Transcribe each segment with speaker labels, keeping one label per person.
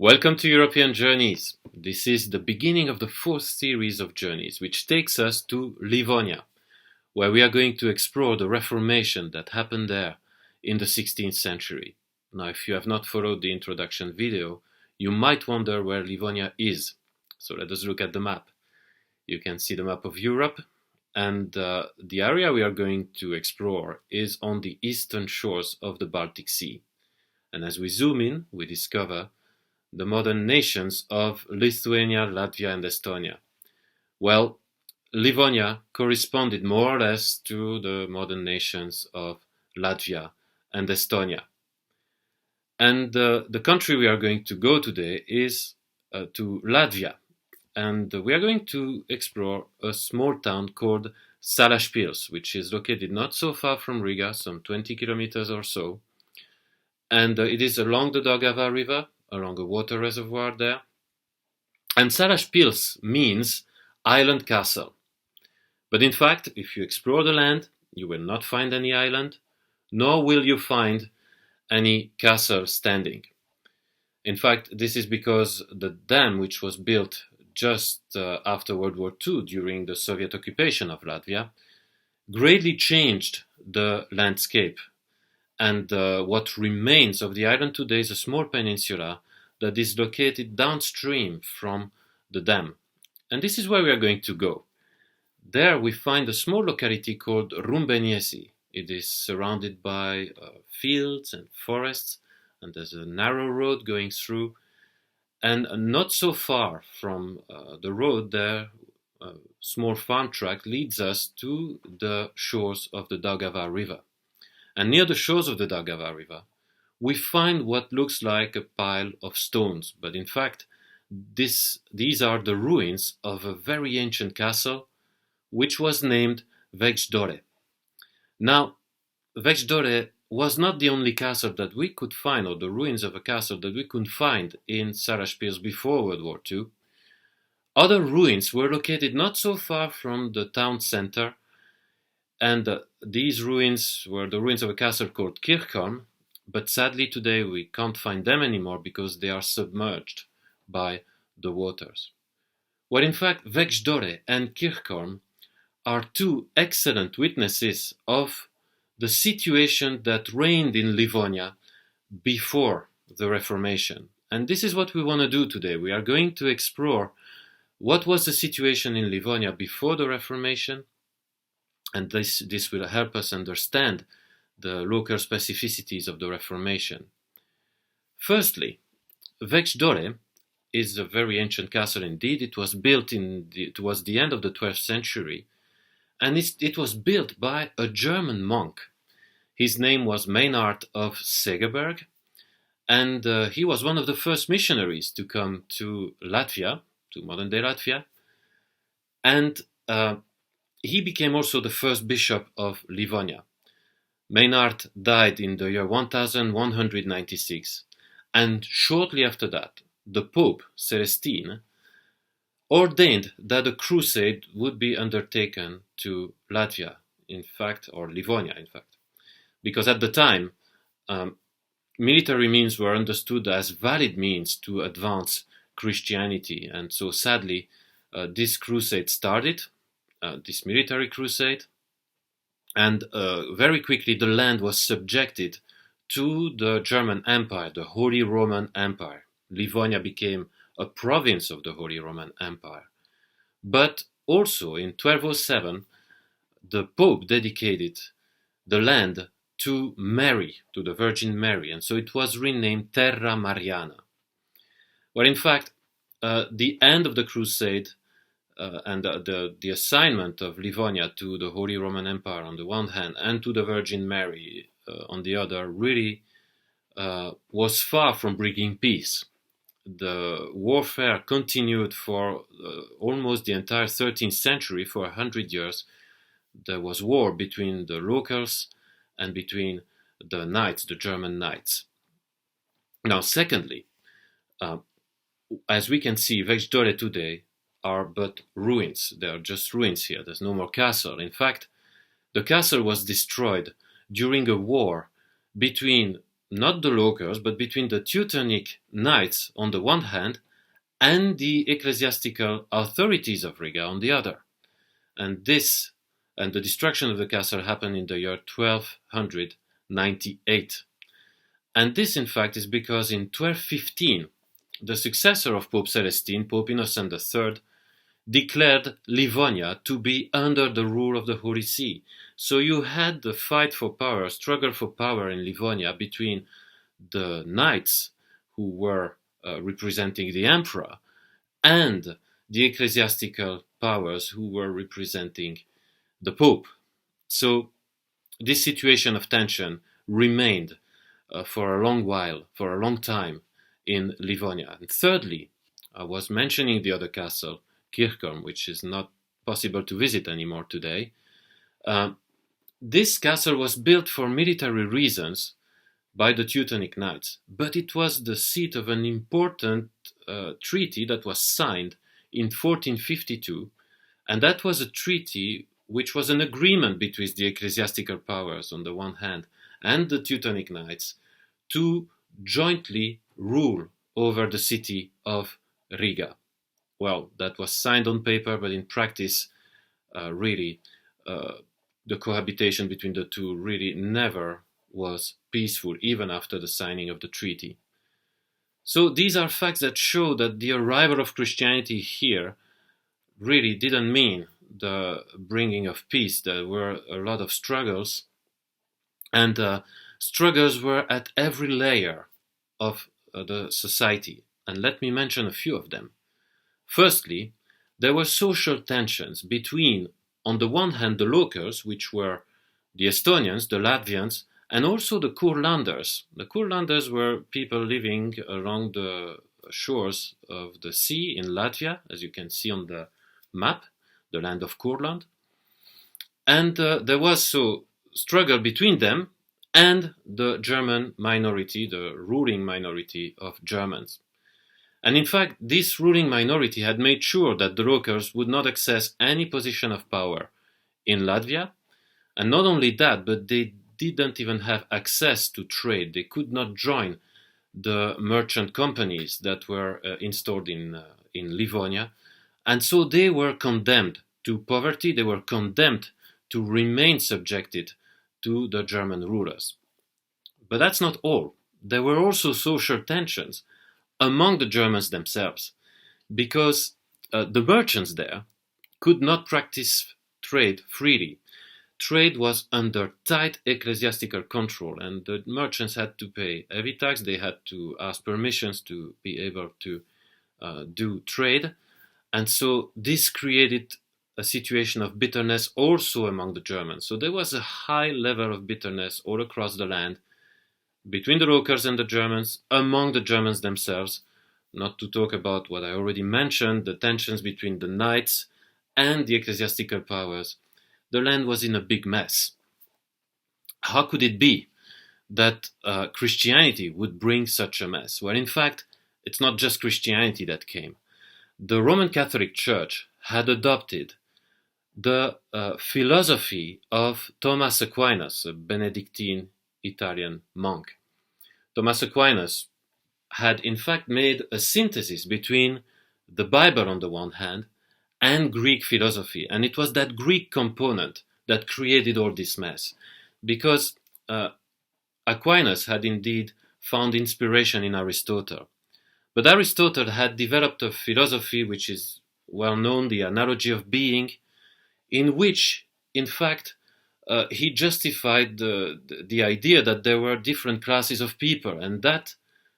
Speaker 1: Welcome to European Journeys. This is the beginning of the fourth series of journeys, which takes us to Livonia, where we are going to explore the Reformation that happened there in the 16th century. Now, if you have not followed the introduction video, you might wonder where Livonia is. So let us look at the map. You can see the map of Europe, and the area we are going to explore is on the eastern shores of the Baltic Sea. And as we zoom in, we discover the modern nations of Lithuania, Latvia, and Estonia. Well, Livonia corresponded more or less to the modern nations of Latvia and Estonia. And the country we are going to go today is to Latvia. And we are going to explore a small town called Salaspils, which is located not so far from Riga, some 20 kilometers or so. And it is along the Daugava River, along a water reservoir there. And Salaspils means island castle. But in fact, if you explore the land, you will not find any island, nor will you find any castle standing. In fact, this is because the dam, which was built just after World War II during the Soviet occupation of Latvia, greatly changed the landscape. And what remains of the island today is a small peninsula that is located downstream from the dam. And this is where we are going to go. There we find a small locality called Rumbeniesi. It is surrounded by fields and forests, and there's a narrow road going through. And not so far from the road there, a small farm track leads us to the shores of the Daugava River. And near the shores of the Daugava River, we find what looks like a pile of stones. But in fact, these are the ruins of a very ancient castle, which was named Vecsdore. Now, Vecsdore was not the only castle that we could find, or the ruins of a castle that we could find in Salaspils before World War II. Other ruins were located not so far from the town center, and these ruins were the ruins of a castle called Kirchholm, but sadly today we can't find them anymore because they are submerged by the waters. Well, in fact, Vecsdore and Kirchholm are two excellent witnesses of the situation that reigned in Livonia before the Reformation. And this is what we want to do today. We are going to explore what was the situation in Livonia before the Reformation, and this will help us understand the local specificities of the Reformation. Firstly, Vecsdore is a very ancient castle indeed. It was built towards the end of the 12th century, and it was built by a German monk. His name was Maynard of Segeberg, and he was one of the first missionaries to come to Latvia, to modern-day Latvia, and he became also the first bishop of Livonia. Maynard died in the year 1196, and shortly after that, the Pope, Celestine, ordained that a crusade would be undertaken to Latvia, or Livonia, in fact. Because at the time, military means were understood as valid means to advance Christianity, and so sadly, this crusade started, this military crusade, and very quickly the land was subjected to the German Empire, the Holy Roman Empire. Livonia became a province of the Holy Roman Empire. But also in 1207, the Pope dedicated the land to Mary, to the Virgin Mary, and so it was renamed Terra Mariana. Well, in fact, the end of the crusade and the assignment of Livonia to the Holy Roman Empire on the one hand and to the Virgin Mary on the other really was far from bringing peace. The warfare continued for almost the entire 13th century. For 100 years, there was war between the locals and between the knights, the German knights. Now, secondly, as we can see, Vecsdore today are but ruins. They are just ruins here. There's no more castle. In fact, the castle was destroyed during a war between not the Locals, but between the Teutonic Knights on the one hand and the ecclesiastical authorities of Riga on the other. And the destruction of the castle happened in the year 1298. And this, in fact, is because in 1215, the successor of Pope Celestine, Pope Innocent III, declared Livonia to be under the rule of the Holy See. So you had the fight for power, struggle for power in Livonia between the knights who were representing the emperor and the ecclesiastical powers who were representing the Pope. So this situation of tension remained for a long time in Livonia. And thirdly, I was mentioning the other castle, Kirchholm, which is not possible to visit anymore today. This castle was built for military reasons by the Teutonic Knights, but it was the seat of an important treaty that was signed in 1452, and that was a treaty which was an agreement between the ecclesiastical powers on the one hand and the Teutonic Knights to jointly rule over the city of Riga. Well, that was signed on paper, but in practice, the cohabitation between the two really never was peaceful, even after the signing of the treaty. So these are facts that show that the arrival of Christianity here really didn't mean the bringing of peace. There were a lot of struggles, and struggles were at every layer of the society. And let me mention a few of them. Firstly, there were social tensions between, on the one hand, the Locals, which were the Estonians, the Latvians, and also the Kurlanders. The Kurlanders were people living along the shores of the sea in Latvia, as you can see on the map, the land of Kurland. And there was so struggle between them and the German minority, the ruling minority of Germans. And in fact, this ruling minority had made sure that the Locals would not access any position of power in Latvia. And not only that, but they didn't even have access to trade. They could not join the merchant companies that were installed in Livonia. And so they were condemned to poverty. They were condemned to remain subjected to the German rulers. But that's not all. There were also social tensions among the Germans themselves, because the merchants there could not practice trade freely. Trade was under tight ecclesiastical control, and the merchants had to pay heavy tax. They had to ask permissions to be able to do trade. And so this created a situation of bitterness also among the Germans. So there was a high level of bitterness all across the land between the Locals and the Germans, among the Germans themselves, not to talk about what I already mentioned, the tensions between the knights and the ecclesiastical powers. The land was in a big mess. How could it be that Christianity would bring such a mess? Well, in fact, it's not just Christianity that came. The Roman Catholic Church had adopted the philosophy of Thomas Aquinas, a Benedictine Italian monk. Thomas Aquinas had in fact made a synthesis between the Bible on the one hand and Greek philosophy. And it was that Greek component that created all this mess. Because Aquinas had indeed found inspiration in Aristotle. But Aristotle had developed a philosophy which is well known, the analogy of being, in which, in fact, he justified the idea that there were different classes of people, and that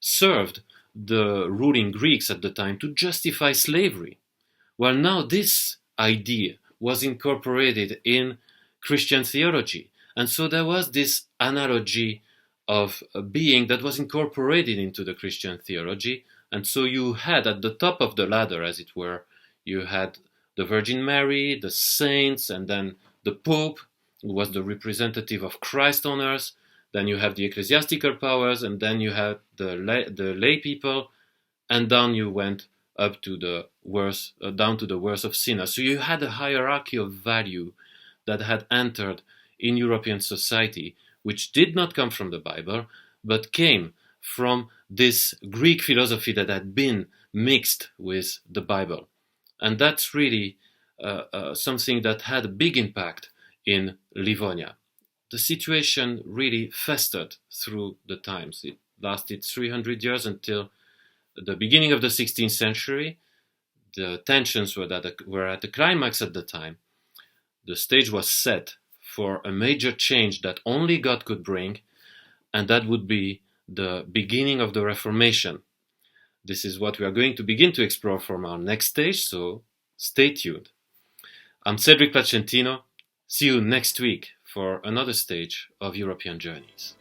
Speaker 1: served the ruling Greeks at the time to justify slavery. Well, now this idea was incorporated in Christian theology, and so there was this analogy of being that was incorporated into the Christian theology. And so you had at the top of the ladder, as it were, you had the Virgin Mary, the saints, and then the Pope, who was the representative of Christ on earth. Then you have the ecclesiastical powers, and then you had the lay people, and down you went up to the worst, down to the worst of sinners. So you had a hierarchy of value that had entered in European society, which did not come from the Bible, but came from this Greek philosophy that had been mixed with the Bible. And that's really something that had a big impact in Livonia. The situation really festered through the times. It lasted 300 years until the beginning of the 16th century. The tensions were at the climax at the time. The stage was set for a major change that only God could bring, and that would be the beginning of the Reformation. This is what we are going to begin to explore from our next stage, so stay tuned. I'm Cedric Placentino. See you next week for another stage of European Journeys.